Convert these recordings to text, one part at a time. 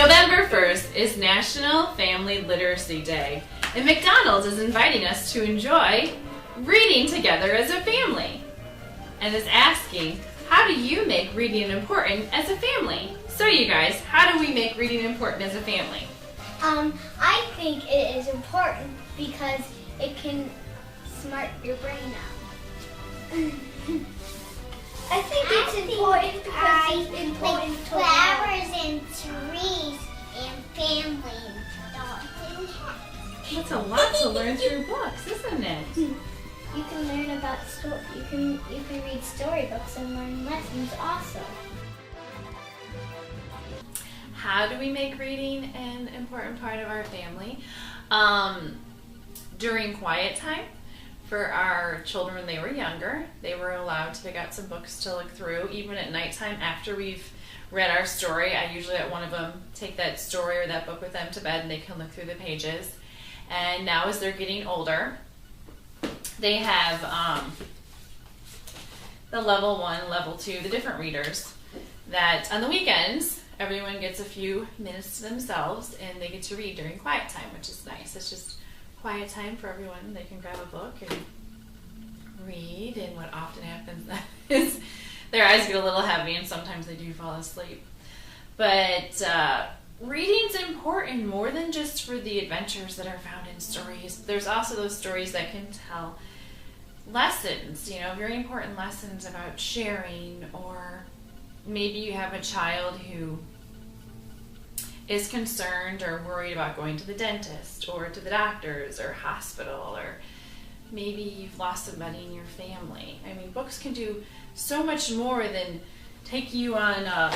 November 1st is National Family Literacy Day, and McDonald's is inviting us to enjoy reading together as a family, and is asking, how do you make reading important as a family? So you guys, how do we make reading important as a family? I think it is important because it can smart your brain out. I think it's important because it's important to flowers and trees and family and dogs and cats. It's a lot to learn through books, isn't it? You can learn about you can read storybooks and learn lessons also. How do we make reading an important part of our family? During quiet time, for our children when they were younger, they were allowed to pick out some books to look through. Even at nighttime, after we've read our story, I usually let one of them take that story or that book with them to bed, and they can look through the pages. And now as they're getting older, they have the level 1, level 2, the different readers, that on the weekends, everyone gets a few minutes to themselves and they get to read during quiet time, which is nice. It's just quiet time for everyone. They can grab a book and read, and what often happens is their eyes get a little heavy and sometimes they do fall asleep. But reading's important more than just for the adventures that are found in stories. There's also those stories that can tell lessons, very important lessons about sharing, or maybe you have a child who is concerned or worried about going to the dentist or to the doctors or hospital, or maybe you've lost somebody in your family. I mean, books can do so much more than take you on a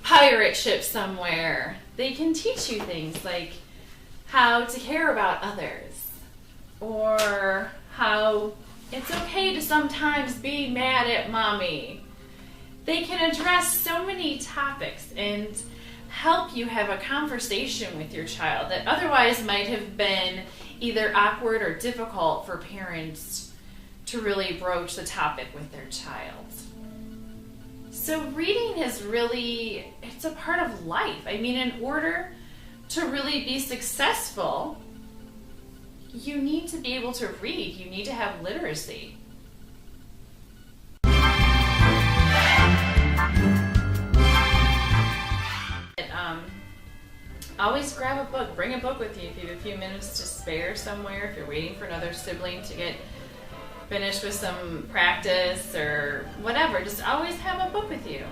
pirate ship somewhere. They can teach you things like how to care about others, or how it's okay to sometimes be mad at mommy. They can address so many topics and help you have a conversation with your child that otherwise might have been either awkward or difficult for parents to really broach the topic with their child. So reading is really, it's a part of life. I mean, in order to really be successful, you need to be able to read. You need to have literacy. Always grab a book. Bring a book with you if you have a few minutes to spare somewhere, if you're waiting for another sibling to get finished with some practice or whatever. Just always have a book with you.